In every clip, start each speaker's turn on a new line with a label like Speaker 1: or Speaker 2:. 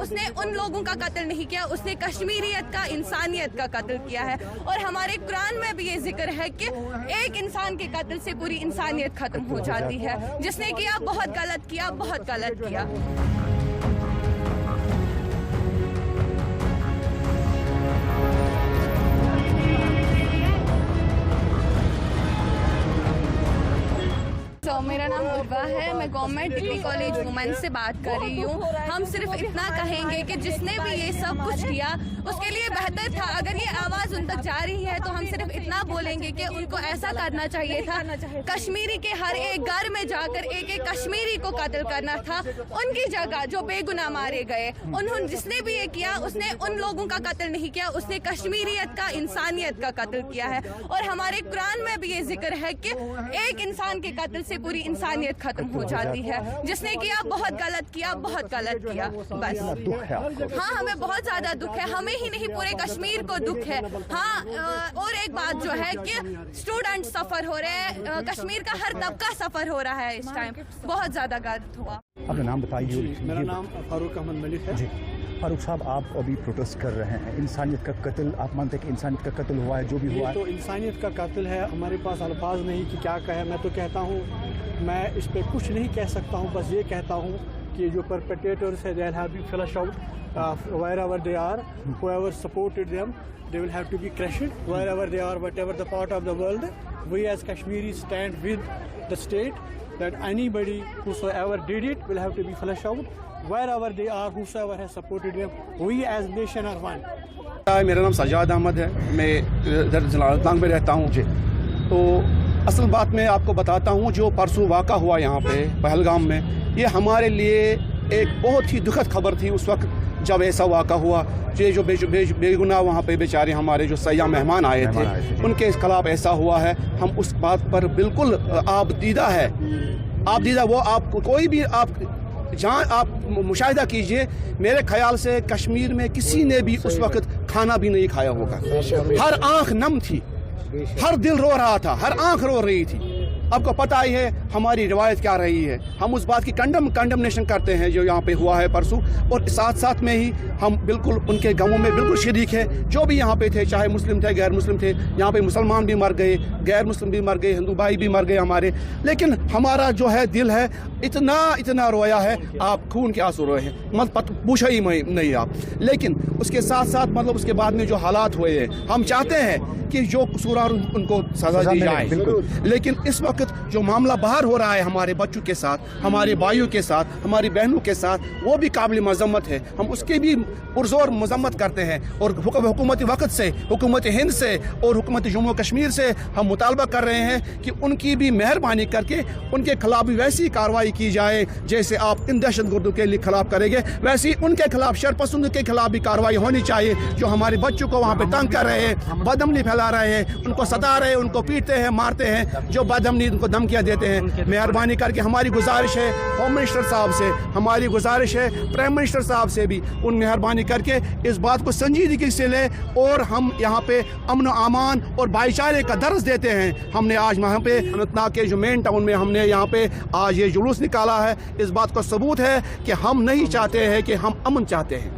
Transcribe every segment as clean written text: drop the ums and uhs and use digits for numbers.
Speaker 1: اس نے ان لوگوں کا قتل نہیں کیا, اس نے کشمیریت کا, انسانیت کا قتل کیا ہے. اور ہمارے قرآن میں بھی یہ ذکر ہے کہ ایک انسان کے قتل سے پوری انسانیت ختم ہو جاتی ہے. جس نے کیا بہت غلط کیا, بہت غلط کیا. میرا نام عروا ہے, میں گورنمنٹ ڈگری کالج وومن سے بات کر رہی ہوں. ہم صرف اتنا کہیں گے کہ جس نے بھی یہ سب کچھ کیا اس کے لیے بہتر تھا اگر یہ آواز ان تک جا رہی ہے تو ہم صرف اتنا بولیں گے کہ ان کو ایسا کرنا چاہیے تھا, کشمیری کے ہر ایک گھر میں جا کر ایک ایک کشمیری کو قتل کرنا تھا. ان کی جگہ جو بے گناہ مارے گئے, انہوں جس نے بھی یہ کیا اس نے ان لوگوں کا قتل نہیں کیا, اس نے کشمیریت کا, انسانیت کا قتل کیا ہے. اور ہمارے قرآن میں بھی یہ ذکر ہے کہ ایک انسان کے قتل سے پوری انسانیت ختم ہو جاتی ہے. جس نے کیا بہت غلط کیا, بہت غلط کیا. بس ہاں, ہمیں بہت زیادہ دکھ ہے, ہمیں ہی نہیں پورے کشمیر کو دکھ ہے. ہاں, اور ایک بات جو ہے کہ اسٹوڈنٹ سفر ہو رہے ہیں, کشمیر کا ہر طبقہ سفر ہو رہا ہے اس ٹائم. بہت زیادہ غلط ہوا.
Speaker 2: اپنا نام بتائیے.
Speaker 3: میرا نام فاروق احمد ملک ہے.
Speaker 2: جی فاروق صاحب, آپ ابھی پروٹیسٹ کر رہے ہیں, انسانیت کا قتل, آپ مانتے ہیں کہ انسانیت کا قتل ہوا ہے جو بھی ہوا ہے؟
Speaker 3: تو انسانیت کا قتل ہے, ہمارے پاس الفاظ نہیں کہ کیا کہے. میں تو کہتا ہوں, میں اس پہ کچھ نہیں کہہ سکتا ہوں, بس یہ کہتا ہوں کہ جو پرپیٹریٹرز ہے, they will have to be flushed out wherever they are. Whoever supported them, they will have to be crushed wherever they are, whatever the part of the world. We as Kashmiris stand with the state that anybody whosoever did it will have to be flushed out wherever they are, whosoever has supported them. We as nation are one.
Speaker 4: میرا نام سجاد احمد ہے, میں ادھر جلالتنگ میں رہتا ہوں. جی تو اصل بات میں آپ کو بتاتا ہوں, جو پرسوں واقعہ ہوا یہاں پہ پہلگام میں, یہ ہمارے لیے ایک بہت ہی دکھد خبر تھی اس وقت جب ایسا واقعہ ہوا. یہ جو بے گناہ وہاں پہ بیچارے ہمارے جو سیاح مہمان آئے تھے, ان کے خلاف ایسا ہوا ہے. ہم اس بات پر بالکل آپ دیدہ ہے, آپ دیدہ. وہ آپ کوئی بھی آپ جہاں آپ مشاہدہ کیجئے, میرے خیال سے کشمیر میں کسی نے بھی اس وقت کھانا بھی نہیں کھایا ہوگا. ہر آنکھ نم تھی, ہر دل رو رہا تھا, ہر آنکھ رو رہی تھی. آپ کو پتہ ہی ہے ہماری روایت کیا رہی ہے. ہم اس بات کی کنڈمنیشن کرتے ہیں جو یہاں پہ ہوا ہے پرسوں, اور ساتھ ساتھ میں ہی ہم بالکل ان کے غموں میں بالکل شریک ہیں. جو بھی یہاں پہ تھے, چاہے مسلم تھے, غیر مسلم تھے, یہاں پہ مسلمان بھی مر گئے, غیر مسلم بھی مر گئے, ہندو بھائی بھی مر گئے ہمارے. لیکن ہمارا جو ہے دل ہے اتنا رویا ہے, آپ خون کے آنسو روئے ہیں, پوچھا ہی نہیں آپ. لیکن اس کے ساتھ ساتھ مطلب اس کے بعد میں جو حالات ہوئے ہیں, ہم چاہتے ہیں کہ جو قصوروار ان کو سزا دی جائے. لیکن اس وقت جو معاملہ باہر ہو رہا ہے ہمارے بچوں کے ساتھ, ہمارے بھائیوں کے ساتھ, ہماری بہنوں کے ساتھ, وہ بھی قابل مذمت ہے. ہم اس کی بھی پرزور مذمت کرتے ہیں, اور حکومت وقت سے, حکومت ہند سے اور حکومت جموں کشمیر سے ہم مطالبہ کر رہے ہیں کہ ان کی بھی مہربانی کر کے ان کے خلاف بھی ویسی کارروائی کی جائے جیسے آپ ان دہشت گردوں کے خلاف کریں گے, ویسی ان کے خلاف شرپسندوں کے خلاف بھی کارروائی ہونی چاہیے جو ہمارے بچوں کو وہاں پہ تنگ کر رہے ہیں, بدامنی پھیلا رہے ہیں, ان کو ستا رہے ہیں, ان کو پیٹتے ہیں, مارتے ہیں, جو بدامنی ان کو دھمکیاں دیتے ہیں. مہربانی کر کے ہماری گزارش ہے ہوم منسٹر صاحب سے, ہماری گزارش ہے پرائم منسٹر صاحب سے بھی, ان مہربانی کر کے اس بات کو سنجیدگی سے لیں, اور ہم یہاں پہ امن و امان اور بھائی چارے کا درس دیتے ہیں. ہم نے آج وہاں پہ اننت ناگ کے جو مین ٹاؤن میں ہم نے یہاں پہ آج یہ جلوس نکالا ہے. اس بات کا ثبوت ہے کہ ہم نہیں چاہتے ہیں, کہ ہم امن چاہتے ہیں.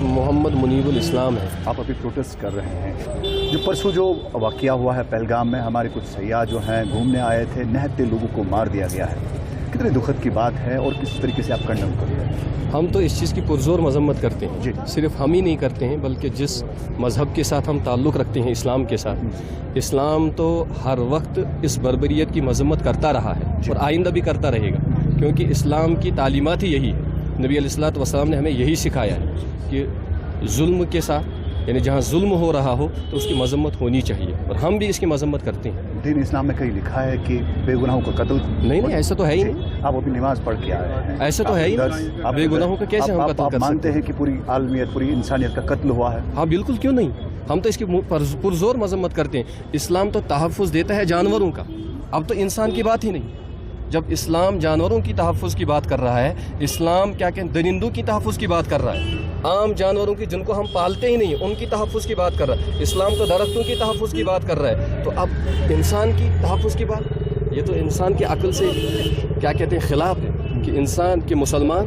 Speaker 5: محمد منیب الاسلام ہے.
Speaker 2: آپ ابھی پروٹیسٹ کر رہے ہیں, جو پرسوں جو واقعہ ہوا ہے پہلگام میں, ہمارے کچھ سیاح جو ہیں گھومنے آئے تھے, نہتے لوگوں کو مار دیا گیا ہے. کتنے دکھد کی بات ہے, اور کس طریقے سے آپ کنڈم کرتے ہیں؟
Speaker 5: ہم تو اس چیز کی پرزور مذمت کرتے ہیں.
Speaker 2: جی
Speaker 5: صرف ہم ہی نہیں کرتے ہیں, بلکہ جس مذہب کے ساتھ ہم تعلق رکھتے ہیں, اسلام کے ساتھ, اسلام تو ہر وقت اس بربریت کی مذمت کرتا رہا ہے اور آئندہ بھی کرتا رہے گا, کیونکہ اسلام کی تعلیمات ہی یہی ہے. نبی علیہ الصلوۃ والسلام نے ہمیں یہی سکھایا ہے کہ ظلم کے ساتھ, یعنی جہاں ظلم ہو رہا ہو تو اس کی مذمت ہونی چاہیے, اور ہم بھی اس کی مذمت کرتے ہیں.
Speaker 2: دین اسلام میں کہیں لکھا ہے کہ بے گناہوں کا قتل
Speaker 5: نہیں, ایسا تو ہے ہی نہیں.
Speaker 2: آپ ابھی نماز پڑھ کے آئے ہیں,
Speaker 5: ایسا تو ہے ہی نہیں. بے گناہوں کا کیسے ہم قتل کر سکتے ہیں؟
Speaker 2: مانتے ہیں کہ پوری عالمیت, پوری انسانیت کا قتل ہوا ہے؟
Speaker 5: ہاں بالکل, کیوں نہیں. ہم تو اس کی پرزور مذمت کرتے ہیں. اسلام تو تحفظ دیتا ہے جانوروں کا, اب تو انسان کی بات ہی نہیں. جب اسلام جانوروں کی تحفظ کی بات کر رہا ہے, اسلام کیا کہیں درندوں کی تحفظ کی بات کر رہا ہے, عام جانوروں کی جن کو ہم پالتے ہی نہیں ان کی تحفظ کی بات کر رہا ہے. اسلام تو درختوں کی تحفظ کی بات کر رہا ہے, تو اب انسان کی تحفظ کی بات, یہ تو انسان کی عقل سے کیا کہتے ہیں خلاف ہے کہ انسان کے مسلمان